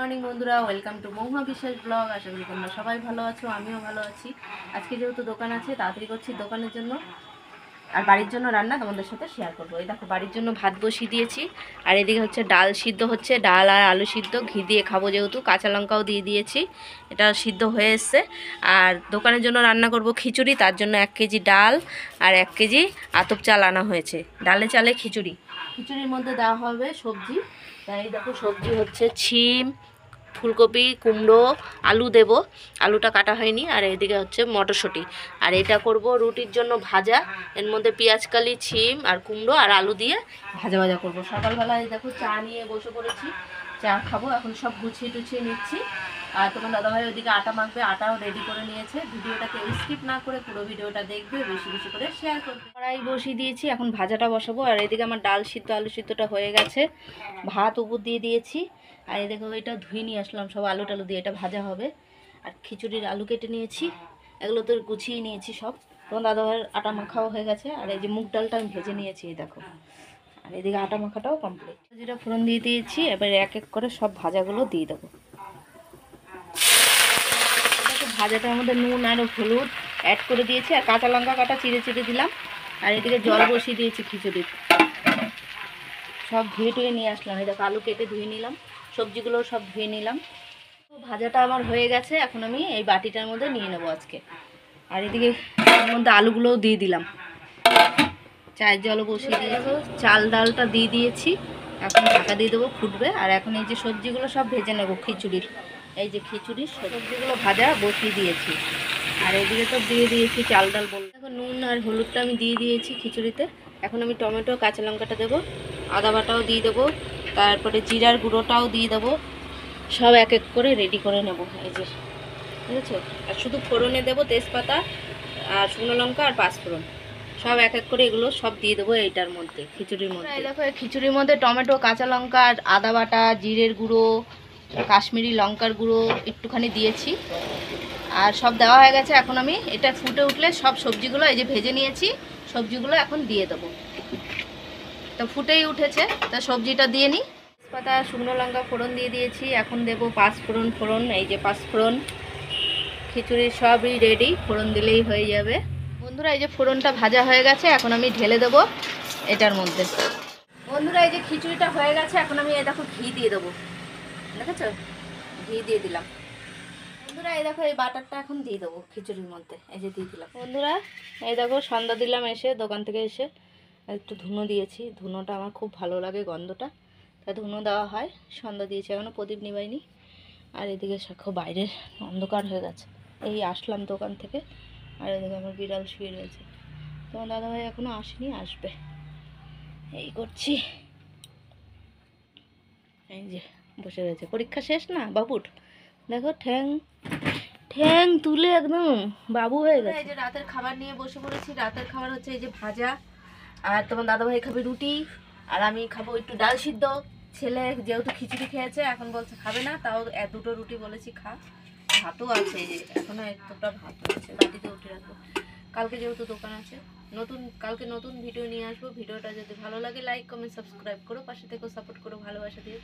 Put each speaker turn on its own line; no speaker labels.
Morning বন্ধুরা, welcome to মহুয়া বিশ্বাস blog. আশা করি তোমরা সবাই ভালো আছো, আমিও ভালো আছি। আজকে যেহেতু দোকান আছে, তাড়াতাড়ি করছি দোকানের জন্য আর বাড়ির জন্য রান্না তোমাদের সাথে শেয়ার করবো। এই দেখো, বাড়ির জন্য ভাত বসিয়ে দিয়েছি, আর এদিকে হচ্ছে ডাল সিদ্ধ হচ্ছে, ডাল আর আলু সিদ্ধ, ঘি দিয়ে খাবো যেহেতু, কাঁচা লঙ্কাও দিয়ে দিয়েছি, এটা সিদ্ধ হয়ে এসছে। আর দোকানের জন্য রান্না করব খিচুড়ি, তার জন্য 1 কেজি ডাল আর 1 কেজি আতপ চাল আনা হয়েছে। ডালে চালে খিচুড়ি, খিচুড়ির মধ্যে দেওয়া হবে সবজি। তাই দেখো, সবজি হচ্ছে ছিম, ফুলকপি, কুমড়ো, আলু দেব, আলুটা কাটা হয়নি। আর এদিকে হচ্ছে মটরশুঁটি। আর এটা করব রুটির জন্য ভাজা, এর মধ্যে পেঁয়াজকালি, ছিম আর কুমড়ো আর আলু দিয়ে ভাজা ভাজা করব। সকালবেলায় দেখো চা নিয়ে বসে পড়েছি, চা খাবো। এখন সব গুছিয়ে টুছিয়ে নিচ্ছি। আর তোমার দাদাভাই ওইদিকে আটা মাখবে, আটাও রেডি করে নিয়েছে। ভিডিওটাকে স্কিপ না করে পুরো ভিডিওটা দেখবে, বেশি বেশি করে শেয়ার করবে। কড়াই বসিয়ে দিয়েছি, এখন ভাজাটা বসাবো। আর এদিকে আমার ডাল সিদ্ধ, আলু সিদ্ধটা হয়ে গেছে, ভাত উপর দিয়ে দিয়েছি। আর এই দেখো, এটা ধুয়ে নিয়ে আসলাম সব আলু টালু দিয়ে, এটা ভাজা হবে। আর খিচুড়ির আলু কেটে নিয়েছি, এগুলো তো গুছিয়ে নিয়েছি সব। তোমার দাদাভাইয়ের আটা মাখাও হয়ে গেছে। আর এই যে মুগ ডালটা আমি ভেজে নিয়েছি, এই দেখো। আর এদিকে আটা মাখাটাও কমপ্লিট। যেটা ফোড়ন দিয়ে দিয়েছি, এবার এক এক করে সব ভাজাগুলো দিয়ে দেবো। ভাজাটার মধ্যে নুন আর হলুদ অ্যাড করে দিয়েছি, আর কাঁচা লঙ্কা কাটা চিড়ে চিড়ে দিলাম। আর এদিকে জল বসিয়ে দিয়েছি খিচুড়ির, সব ধুয়ে টুয়ে নিয়ে আসলাম। এই দেখো, আলু কেটে ধুয়ে নিলাম, সবজিগুলো সব ধুয়ে নিলাম। ভাজাটা আমার হয়ে গেছে, এখন আমি এই বাটিটার মধ্যে নিয়ে নেবো আজকে। আর এদিকে এর মধ্যে আলুগুলোও দিয়ে দিলাম, চায়ের জলও বসিয়ে দিয়েছি, চাল ডালটা দিয়ে দিয়েছি। এখন ঢাকা দিয়ে দেবো, ফুটবে। আর এখন এই যে সবজিগুলো সব ভেজে নেবো খিচুড়ির, এই যে খিচুড়ির সবজিগুলো ভাজা বসিয়ে দিয়েছি। আর এদিকে তো দিয়ে দিয়েছি চাল ডাল বলে। এখন নুন আর হলুদটা আমি দিয়ে দিয়েছি খিচুড়িতে। এখন আমি টমেটো, কাঁচা লঙ্কাটা দেবো, আদা বাটাও দিয়ে দেবো, তারপরে জিরার গুঁড়োটাও দিয়ে দেবো। সব এক এক করে রেডি করে নেব, এই যে, ঠিক আছে। আর শুধু ফোড়নে দেবো তেজপাতা আর শুকনো লঙ্কা আর পাঁচফোড়ন, সব এক এক করে এগুলো সব দিয়ে দেবো এইটার মধ্যে, খিচুড়ির মধ্যে। এই দেখো, এই খিচুড়ির মধ্যে টমেটো, কাঁচা লঙ্কা আর আদা বাটা, জিরের গুঁড়ো, কাশ্মীরি লঙ্কার গুঁড়ো একটুখানি দিয়েছি। আর সব দেওয়া হয়ে গেছে। এখন আমি এটা ফুটে উঠলে সব সবজিগুলো, এই যে ভেজে নিয়েছি, সবজিগুলো এখন দিয়ে দেবো। তো ফুটেই উঠেছে, তা সবজিটা দিয়ে নিই। তেজপাতা, শুকনো লঙ্কা ফোড়ন দিয়ে দিয়েছি, এখন দেবো পাঁচফোড়ন। ফোড়ন, এই যে পাঁচফোড়ন। খিচুড়ির সবই রেডি, ফোড়ন দিলেই হয়ে যাবে। বন্ধুরা, এই যে ফোড়নটা ভাজা হয়ে গেছে, এখন আমি ঢেলে দেবো এটার মধ্যে। বন্ধুরা, এই যে খিচুড়িটা হয়ে গেছে, এখন আমি এই দেখো ঘি দিয়ে দেবো, দেখেছো, ঘি দিয়ে দিলাম। বন্ধুরা, এই দেখো, এই বাটারটা এখন দিয়ে দেবো খিচুড়ির মধ্যে, এই যে দিয়ে দিলাম। বন্ধুরা, এই দেখো, সন্ধ্যা দিলাম এসে, দোকান থেকে এসে একটু ধুনো দিয়েছি। ধুনোটা আমার খুব ভালো লাগে, গন্ধটা, তাই ধুনো দেওয়া হয়। সন্ধ্যা দিয়েছি, এখনও প্রদীপ নিবাইনি। আর এদিকে সাক্ষ্য, বাইরের অন্ধকার হয়ে গেছে, এই আসলাম দোকান থেকে। আর এদিকে আমার বিড়াল শুয়ে রয়েছে। তোমার দাদাভাই এখনও আসেনি, আসবে, এই করছি। এই যে বসে রয়েছে, পরীক্ষা শেষ না বাবুর, দেখো ঠ্যাং ঠ্যাং তুলে একদম বাবু হয়ে গেছে। এই যে রাতের খাবার নিয়ে বসে পড়েছি। রাতের খাবার হচ্ছে এই যে ভাজা, আর তোমার দাদাভাই খাবে রুটি, আর আমি খাবো একটু ডাল সিদ্ধ। ছেলে যেহেতু খিচুড়ি খেয়েছে, এখন বলছে খাবে না, তাও দুটো রুটি বলেছি খা। ভাতও আছে, এই যে এখনো একটা ভাত আছে, বাটিতে উঠে রাখবো। কালকে যেহেতু দোকান আছে, কালকে নতুন ভিডিও নিয়ে আসবো। ভিডিওটা যদি ভালো লাগে লাইক কমেন্ট সাবস্ক্রাইব করো, পাশে থেকেও সাপোর্ট করো, ভালোবাসা দিও।